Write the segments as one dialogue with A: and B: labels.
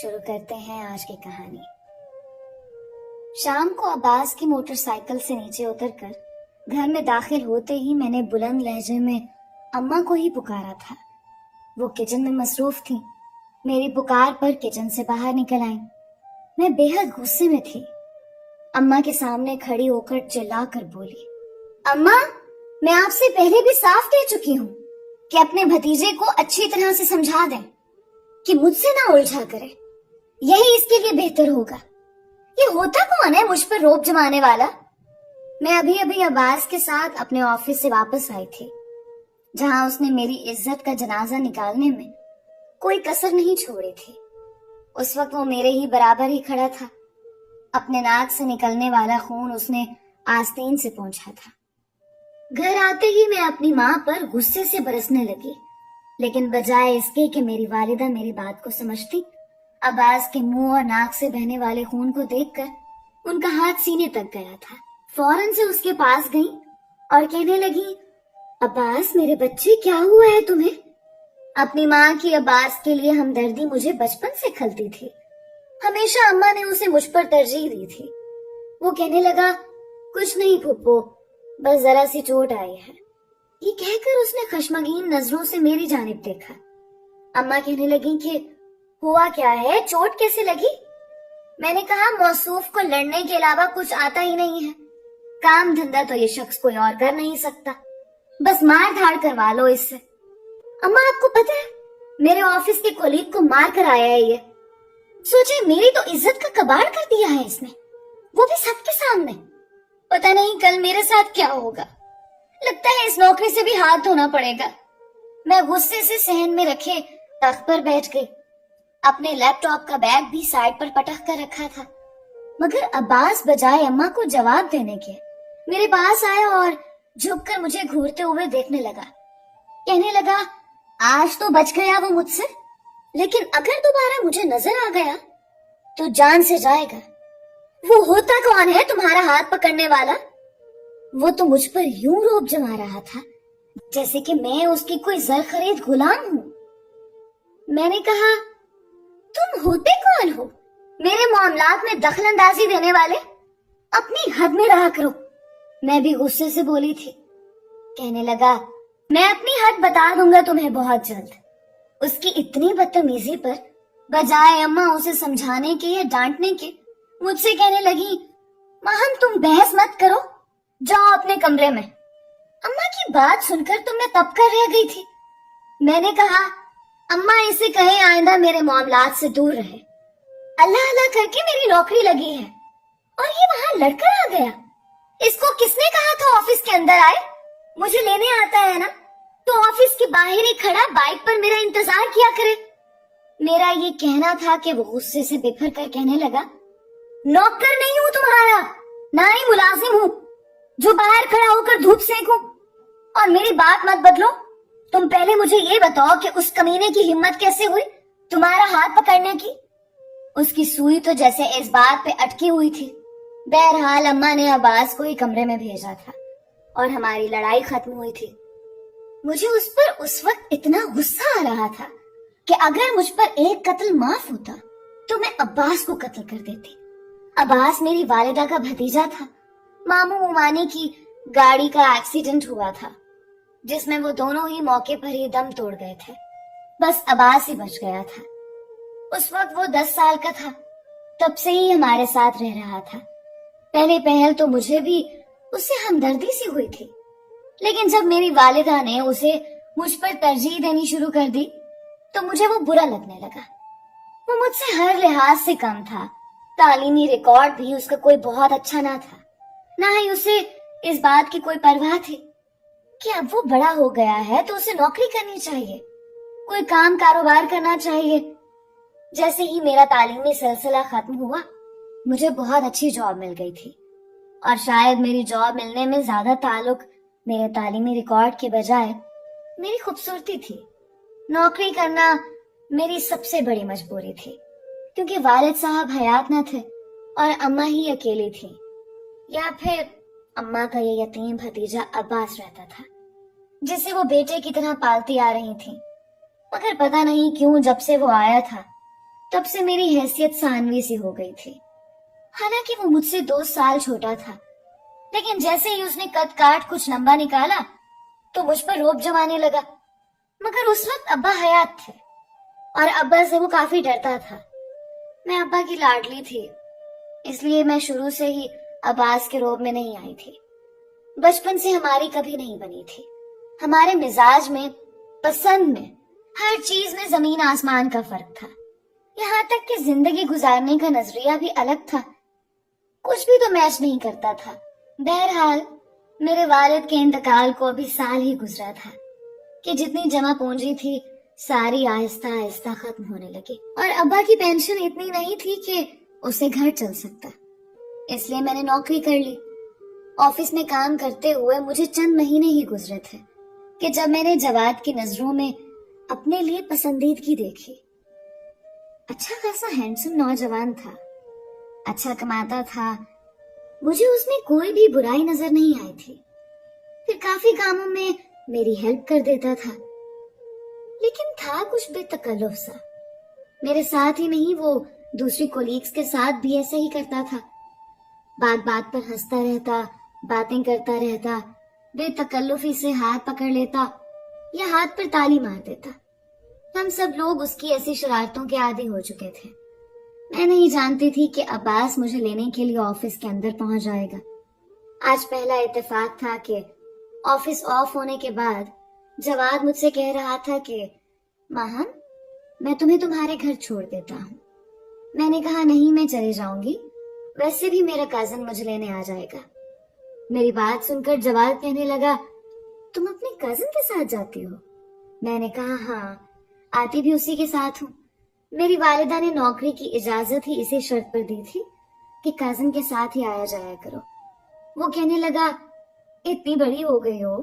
A: شروع کرتے ہیں آج کی کہانی۔ شام کو عباس کی موٹر سائیکل سے نیچے اتر کر گھر میں داخل ہوتے ہی میں نے بلند لہجے میں اماں کو ہی پکارا تھا۔ وہ کچن میں مصروف تھیں۔ میری پکار پر کچن سے باہر نکل آئیں۔ میں بے حد غصے میں تھی۔ اماں کے سامنے کھڑی ہو کر چلا کر بولی، اماں، میں آپ سے پہلے بھی صاف کہہ چکی ہوں کہ اپنے بھتیجے کو اچھی طرح سے سمجھا دیں کہ مجھ سے نہ الجھا کرے، یہی اس کے لیے بہتر ہوگا۔ یہ ہوتا کون ہے مجھ پر روب جمانے والا؟ میں ابھی عباس کے ساتھ اپنے آفس سے واپس آئی تھی، جہاں اس نے میری عزت کا جنازہ نکالنے میں کوئی کسر نہیں چھوڑی تھی۔ اس وقت وہ میرے ہی برابر ہی کھڑا تھا۔ اپنے ناک سے نکلنے والا خون اس نے آستین سے پونچھا تھا۔ گھر آتے ہی میں اپنی ماں پر غصے سے برسنے لگی، لیکن بجائے اس کے کہ میری والدہ میری بات کو سمجھتی، عباس کے منہ اور ناک سے بہنے والے خون کو دیکھ کر ان کا ہاتھ سینے تک گیا تھا۔ فوراً سے اس کے پاس گئی اور کہنے لگی، عباس میرے بچے، کیا ہوا ہے تمہیں؟ اپنی ماں کی عباس کے لیے ہمدردی مجھے بچپن سے کھلتی تھی۔ ہمیشہ اماں نے اسے مجھ پر ترجیح دی تھی۔ وہ کہنے لگا، کچھ نہیں پھپھو، بس ذرا سی چوٹ آئی ہے۔ یہ کہہ کر اس نے خشمگین نظروں سے میری جانب دیکھا۔ اماں کہنے لگی کہ ہوا کیا ہے، چوٹ کیسے لگی؟ میں نے کہا، موصوف کو لڑنے کے علاوہ کچھ آتا ہی نہیں ہے۔ کام دھندا تو یہ شخص کوئی اور کر نہیں سکتا، بس مار دھاڑ کروا لو اس سے۔ اماں، آپ کو پتہ ہے میرے آفس کے کولیگ کو مار کر آیا ہے یہ۔ سوچے میری تو عزت کا کباڑ کر دیا ہے اس نے، وہ بھی سب کے سامنے۔ پتہ نہیں کل میرے ساتھ کیا ہوگا۔ لگتا ہے اس نوکری سے بھی ہاتھ دھونا پڑے گا۔ میں غصے سے صحن میں رکھے تخت پر بیٹھ گئی۔ اپنے لیپ ٹاپ کا بیگ بھی سائڈ پر پٹک کر رکھا تھا، مگر عباس بجائے اماں کو جواب دینے کے میرے پاس آیا اور جھک کر مجھے گھورتے ہوئے دیکھنے لگا۔ کہنے لگا، آج تو بچ گیا وہ مجھ سے، لیکن اگر دوبارہ مجھے نظر آ گیا تو جان سے جائے گا۔ وہ ہوتا کون ہے تمہارا ہاتھ پکڑنے والا؟ وہ تو مجھ پر یوں روب جما رہا تھا جیسے کہ میں اس کی کوئی زر خرید غلام ہوں۔ میں نے کہا، تم ہوتے کون ہو میرے معاملات میں دخل اندازی دینے والے؟ اپنی حد میں رہا کرو۔ میں بھی غصے سے بولی تھی۔ کہنے لگا، میں اپنی حد بتا دوں گا تمہیں بہت جلد۔ اس کی اتنی بدتمیزی پر بجائے اماں اسے سمجھانے کے یا ڈانٹنے کے مجھ سے کہنے لگی، ماہم تم بحث مت کرو، جاؤ اپنے کمرے میں۔ اماں کی بات سن کر تو میں تب کر رہ گئی تھی۔ میں نے کہا، اماں اسے کہیں آئندہ میرے معاملات سے دور رہے۔ اللہ اللہ کر کے میری نوکری لگی ہے اور یہ وہاں لڑکا آ گیا۔ اس کو کس نے کہا تھا آفس کے اندر آئے؟ مجھے لینے آتا ہے نا تو آفس کے باہر ہی کھڑا بائک پر میرا انتظار کیا کرے۔ میرا یہ کہنا تھا کہ وہ غصے سے بکھر کر کہنے لگا، نوکر نہیں ہوں تمہارا، نہ ہی ملازم ہوں جو باہر کھڑا ہو کر دھوپ سینکوں۔ اور میری بات مت بدلو، تم پہلے مجھے یہ بتاؤ کہ اس کمینے کی ہمت کیسے ہوئی تمہارا ہاتھ پکڑنے کی؟ اس کی سوئی تو جیسے اس بات پہ اٹکی ہوئی تھی۔ بہرحال اماں نے عباس کو ہی کمرے میں بھیجا تھا اور ہماری لڑائی ختم ہوئی تھی۔ مجھے اس پر اس وقت اتنا غصہ آ رہا تھا کہ اگر مجھ پر ایک قتل معاف ہوتا تو میں عباس کو قتل کر دیتی۔ عباس میری والدہ کا بھتیجا تھا۔ ماموں ممانی کی گاڑی کا ایکسیڈنٹ ہوا تھا جس میں وہ دونوں ہی موقع پر ہی دم توڑ گئے تھے۔ بس عباس ہی بچ گیا تھا۔ اس وقت وہ 10 سال کا تھا، تب سے ہی ہمارے ساتھ رہ رہا تھا۔ پہلے پہل تو مجھے بھی اس سے ہمدردی سی ہوئی تھی، لیکن جب میری والدہ نے اسے مجھ پر ترجیح دینی شروع کر دی تو مجھے وہ برا لگنے لگا۔ وہ مجھ سے ہر لحاظ سے کم تھا۔ تعلیمی ریکارڈ بھی اس کا کوئی بہت اچھا نہ تھا، نہ ہی اسے اس بات کی کوئی پرواہ تھی کہ اب وہ بڑا ہو گیا ہے تو اسے نوکری کرنی چاہیے، کوئی کام کاروبار کرنا چاہیے۔ جیسے ہی میرا تعلیمی سلسلہ ختم ہوا مجھے بہت اچھی جاب مل گئی تھی، اور شاید میری جاب ملنے میں زیادہ تعلق میرے تعلیمی ریکارڈ کے بجائے میری خوبصورتی تھی۔ نوکری کرنا میری سب سے بڑی مجبوری تھی، کیونکہ والد صاحب حیات نہ تھے اور اماں ہی اکیلی تھی، یا پھر اماں کا یہ یتیم بھتیجا عباس رہتا تھا جسے وہ بیٹے کی طرح پالتی آ رہی تھی۔ مگر پتہ نہیں کیوں جب سے وہ آیا تھا तब से मेरी हैसियत सानवी सी हो गई थी। हालांकि वो मुझसे 2 साल छोटा था, लेकिन जैसे ही उसने कद काट कुछ लंबा निकाला तो मुझ पर रौब जमाने लगा। मगर उस वक्त अब्बा हयात थे और अब्बा से वो काफी डरता था। मैं अब्बा की लाडली थी, इसलिए मैं शुरू से ही अब्बास के रौब में नहीं आई थी। बचपन से हमारी कभी नहीं बनी थी। हमारे मिजाज में, पसंद में, हर चीज में जमीन आसमान का फर्क था। यहाँ तक कि जिंदगी गुजारने का नजरिया भी अलग था। कुछ भी तो मैच नहीं करता था। बहरहाल मेरे वालिद के इंतकाल को अभी साल ही गुजरा था कि जितनी जमा पूंजी थी सारी आहिस्ता आहिस्ता खत्म होने लगी और अब्बा की पेंशन इतनी नहीं थी कि उसे घर चल सकता। इसलिए मैंने नौकरी कर ली। ऑफिस में काम करते हुए मुझे चंद महीने ही गुजरे थे कि जब मैंने जवाद की नजरों में अपने लिए पसंदीदगी देखी। अच्छा खासा हैंडसम नौजवान था, अच्छा कमाता था, मुझे उसमें कोई भी बुराई नजर नहीं आई थी। फिर काफी कामों में मेरी हेल्प कर देता था, लेकिन था कुछ बेतकल्लुफ सा। मेरे साथ ही नहीं, वो दूसरी कोलीग्स के साथ भी ऐसा ही करता था। बात बात पर हंसता रहता, बातें करता रहता, बेतकल्लुफी से हाथ पकड़ लेता या हाथ पर ताली मार देता। हम सब लोग उसकी ऐसी शरारतों के आदी हो चुके थे। मैं नहीं जानती थी कि अब्बास मुझे लेने के लिए ऑफिस के अंदर पहुंच जाएगा। आज पहला इत्तेफाक था कि ऑफिस ऑफ होने के बाद जवाद मुझसे कह रहा था कि माहम, मैं तुम्हें तुम्हारे घर छोड़ देता हूँ। मैंने कहा नहीं, मैं चली जाऊंगी, वैसे भी मेरा कजन मुझे लेने आ जाएगा। मेरी बात सुनकर जवाद कहने लगा, तुम अपने कजन के साथ जाती हो? मैंने कहा हाँ, आती भी उसी के साथ हूँ। मेरी वालिदा ने नौकरी की इजाजत ही इसी शर्त पर दी थी कि कजन के साथ ही आया जाया करो। वो कहने लगा, इतनी बड़ी हो गई हो,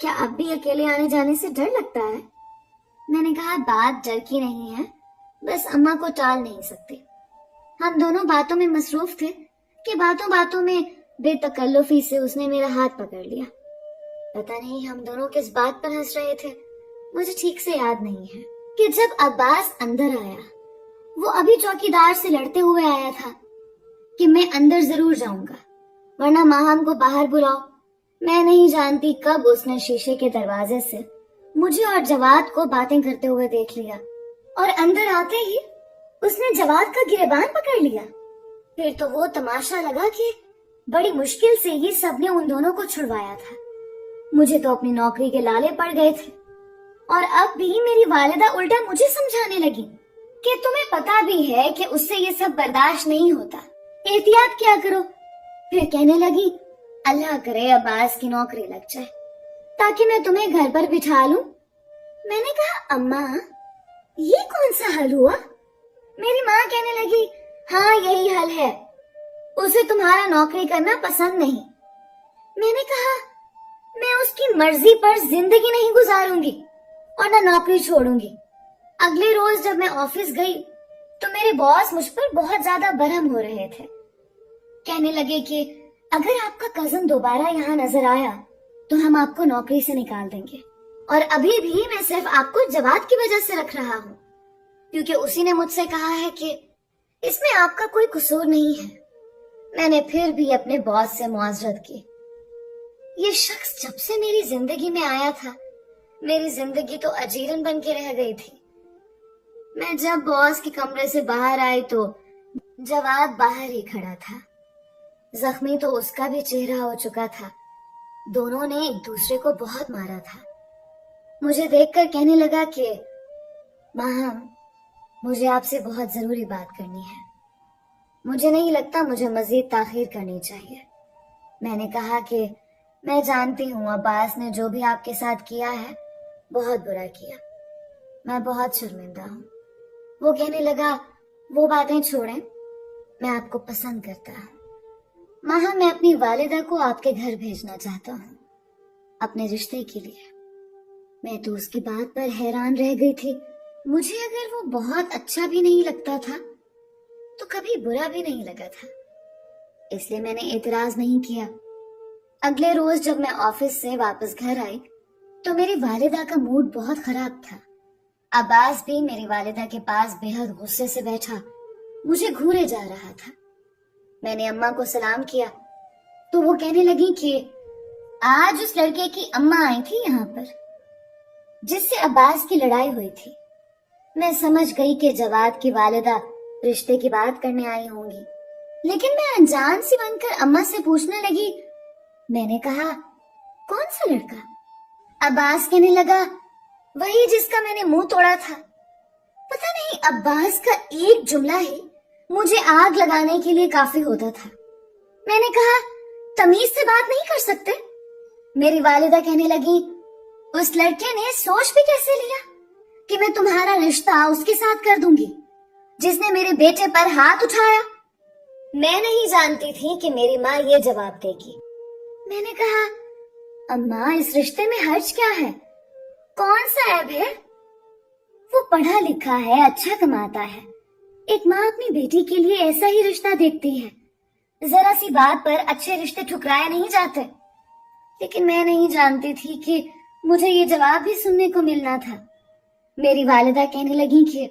A: क्या अब भी अकेले आने जाने से डर लगता है? मैंने कहा बात डर की नहीं है, बस अम्मा को टाल नहीं सकते। हम दोनों बातों में मसरूफ थे कि बातों बातों में बेतकल्लुफी से उसने मेरा हाथ पकड़ लिया। पता नहीं हम दोनों किस बात पर हंस रहे थे, मुझे ठीक से याद नहीं है कि जब अब्बास अंदर आया, वो अभी चौकीदार से लड़ते हुए आया था कि मैं अंदर जरूर जाऊंगा, वरना माहम को बाहर बुलाओ। मैं नहीं जानती कब उसने शीशे के दरवाजे से मुझे और जवाद को बातें करते हुए देख लिया और अंदर आते ही उसने जवाद का गिरेबान पकड़ लिया। फिर तो वो तमाशा लगा कि बड़ी मुश्किल से ही सबने उन दोनों को छुड़वाया था। मुझे तो अपनी नौकरी के लाले पड़ गए थे और अब भी मेरी वालिदा उल्टा मुझे समझाने लगी कि तुम्हें पता भी है कि उससे ये सब बर्दाश्त नहीं होता, एहतियात क्या करो। फिर कहने लगी, अल्लाह करे अब्बास की नौकरी लग जाए ताकि मैं तुम्हें घर पर बिठा लूं। मैंने कहा अम्मा, ये कौन सा हल हुआ? मेरी माँ कहने लगी, हाँ यही हल है, उसे तुम्हारा नौकरी करना पसंद नहीं। मैंने कहा मैं उसकी मर्जी पर जिंदगी नहीं गुजारूंगी और ना नौकरी छोड़ूंगी। अगले रोज जब मैं ऑफिस गई तो मेरे बॉस मुझ पर बहुत ज्यादा बरहम हो रहे थे। कहने लगे कि अगर आपका कजन दोबारा यहाँ नजर आया तो हम आपको नौकरी से निकाल देंगे, और अभी भी मैं सिर्फ आपको जवाद की वजह से रख रहा हूँ, क्योंकि उसी ने मुझसे कहा है कि इसमें आपका कोई कसूर नहीं है। मैंने फिर भी अपने बॉस से मुआजरत की। ये शख्स जब से मेरी जिंदगी में आया था, मेरी जिंदगी तो अजीरन बन के रह गई थी। मैं जब बॉस के कमरे से बाहर आई तो जवाद बाहर ही खड़ा था। जख्मी तो उसका भी चेहरा हो चुका था। दोनों ने एक दूसरे को बहुत मारा था। मुझे देखकर कहने लगा कि माहम, मुझे आपसे बहुत जरूरी बात करनी है। मुझे नहीं लगता मुझे मजीद ताखीर करनी चाहिए। मैंने कहा कि मैं जानती हूँ अब्बास ने जो भी आपके साथ किया है बहुत बुरा किया, मैं बहुत शर्मिंदा हूँ। वो कहने लगा, वो बातें छोड़ें, मैं आपको पसंद करता हूँ। माहा, मैं अपनी वालिदा को आपके घर भेजना चाहता हूँ अपने रिश्ते के लिए। मैं तो उसकी बात पर हैरान रह गई थी। मुझे अगर वो बहुत अच्छा भी नहीं लगता था तो कभी बुरा भी नहीं लगा था, इसलिए मैंने एतराज नहीं किया। अगले रोज जब मैं ऑफिस से वापस घर आई तो मेरी वालिदा का मूड बहुत खराब था। अब्बास भी मेरी वालिदा के पास बेहद गुस्से से बैठा मुझे घूरे जा रहा था। मैंने अम्मा को सलाम किया तो वो कहने लगी कि आज उस लड़के की अम्मा आई थी यहाँ पर जिससे अब्बास की लड़ाई हुई थी। मैं समझ गई कि जवाद की वालिदा रिश्ते की बात करने आई होंगी, लेकिन मैं अनजान सी बनकर अम्मा से पूछने लगी। मैंने कहा, कौन सा लड़का? अब्बास कहने लगा, वही जिसका मैंने मुंह तोड़ा था। पता नहीं अब्बास का एक जुमला ही मुझे आग लगाने के लिए काफी होता था। मैंने कहा, तमीज से बात नहीं कर सकते? मेरी वालिदा कहने लगी, उस लड़के ने सोच भी कैसे लिया कि मैं तुम्हारा रिश्ता उसके साथ कर दूंगी जिसने मेरे बेटे पर हाथ उठाया? मैं नहीं जानती थी कि मेरी माँ ये जवाब देगी। मैंने कहा, अम्मा, इस रिश्ते में हर्ज क्या है? कौन सा ऐब है? वो पढ़ा लिखा है, अच्छा कमाता है। एक माँ अपनी बेटी के लिए ऐसा ही रिश्ता देखती है। जरा सी बात पर अच्छे रिश्ते ठुकराए नहीं जाते। लेकिन मैं नहीं जानती थी कि मुझे ये जवाब भी सुनने को मिलना था। मेरी वालिदा कहने लगी कि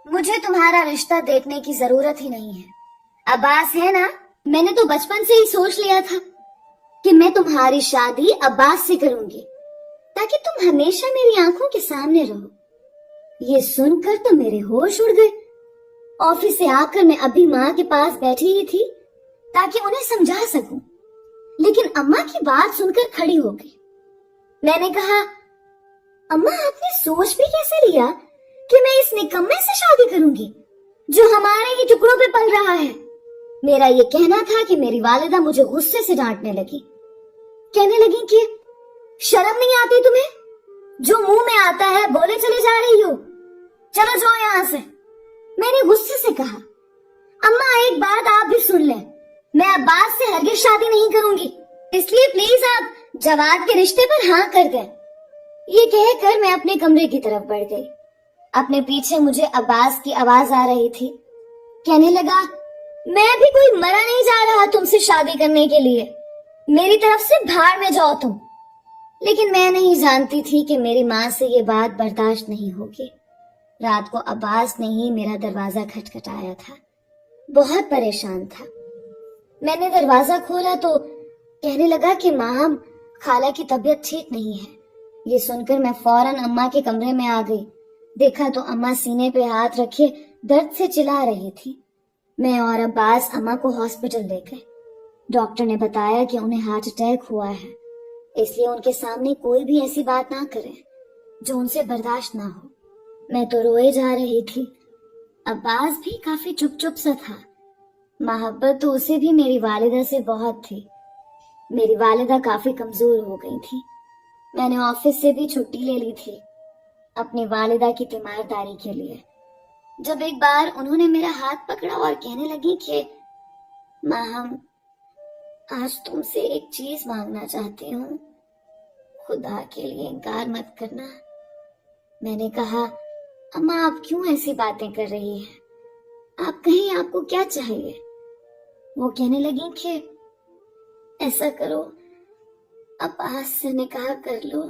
A: मुझे तुम्हारा रिश्ता देखने की जरूरत ही नहीं है। अब्बास है ना, मैंने तो बचपन से ही सोच लिया था कि मैं तुम्हारी शादी अब्बास से करूंगी ताकि तुम हमेशा मेरी आंखों के सामने रहो। ये सुनकर तो मेरे होश उड़ गए। ऑफिस से आकर मैं अभी माँ के पास बैठी ही थी ताकि उन्हें समझा सकूं, लेकिन अम्मा की बात सुनकर खड़ी हो गई। मैंने कहा, अम्मा, आपने सोच भी कैसे लिया कि मैं इस निकम्मे से शादी करूंगी जो हमारे ही टुकड़ों पे पल रहा है? मेरा ये कहना था कि मेरी वालिदा मुझे गुस्से से डांटने लगी। कहने लगी कि शर्म नहीं आती तुम्हें? जो मुंह में आता है बोले चले जा रही हो। चलो जाओ यहाँ से। मैंने गुस्से से कहा, अम्मा, एक बात आप भी सुन लें, मैं अब्बास से हरगिज शादी नहीं करूंगी, इसलिए प्लीज आप जवाद के रिश्ते पर हाँ कर दें। ये कहकर मैं अपने कमरे की तरफ बढ़ गई। अपने पीछे मुझे अब्बास की आवाज आ रही थी। कहने लगा, मैं भी कोई मरा नहीं जा रहा तुमसे शादी करने के लिए। मेरी तरफ से भाड़ में जाओ तुम। लेकिन मैं नहीं जानती थी कि मेरी माँ से ये बात बर्दाश्त नहीं होगी। रात को अब्बास ने ही मेरा दरवाजा खटखटाया था। बहुत परेशान था। मैंने दरवाजा खोला तो कहने लगा कि माँ, खाला की तबीयत ठीक नहीं है। ये सुनकर मैं फौरन अम्मा के कमरे में आ गई। देखा तो अम्मा सीने पे हाथ रखे दर्द से चिल्ला रही थी। मैं और अब्बास अम्मा को हॉस्पिटल ले गए। डॉक्टर ने बताया कि उन्हें हार्ट अटैक हुआ है, इसलिए उनके सामने कोई भी ऐसी बात ना करे जो उनसे बर्दाश्त ना हो। मैं तो रोए जा रही थी। अब्बास भी काफी चुप चुप सा था। मोहब्बत तो उसे भी मेरी वालिदा से बहुत थी। मेरी वालिदा काफी कमजोर हो गई थी। मैंने ऑफिस से भी छुट्टी ले ली थी अपनी वालिदा की तीमारदारी के लिए। जब एक बार उन्होंने मेरा हाथ पकड़ा और कहने लगी कि माँ, हम आज तुमसे एक चीज मांगना चाहती हूँ, खुदा के लिए इनकार मत करना। मैंने कहा, अम्मा, आप क्यों ऐसी बातें कर रही हैं? आप कहीं आपको क्या चाहिए? वो कहने लगी कि ऐसा करो, अब्बास से निकाह कर लो।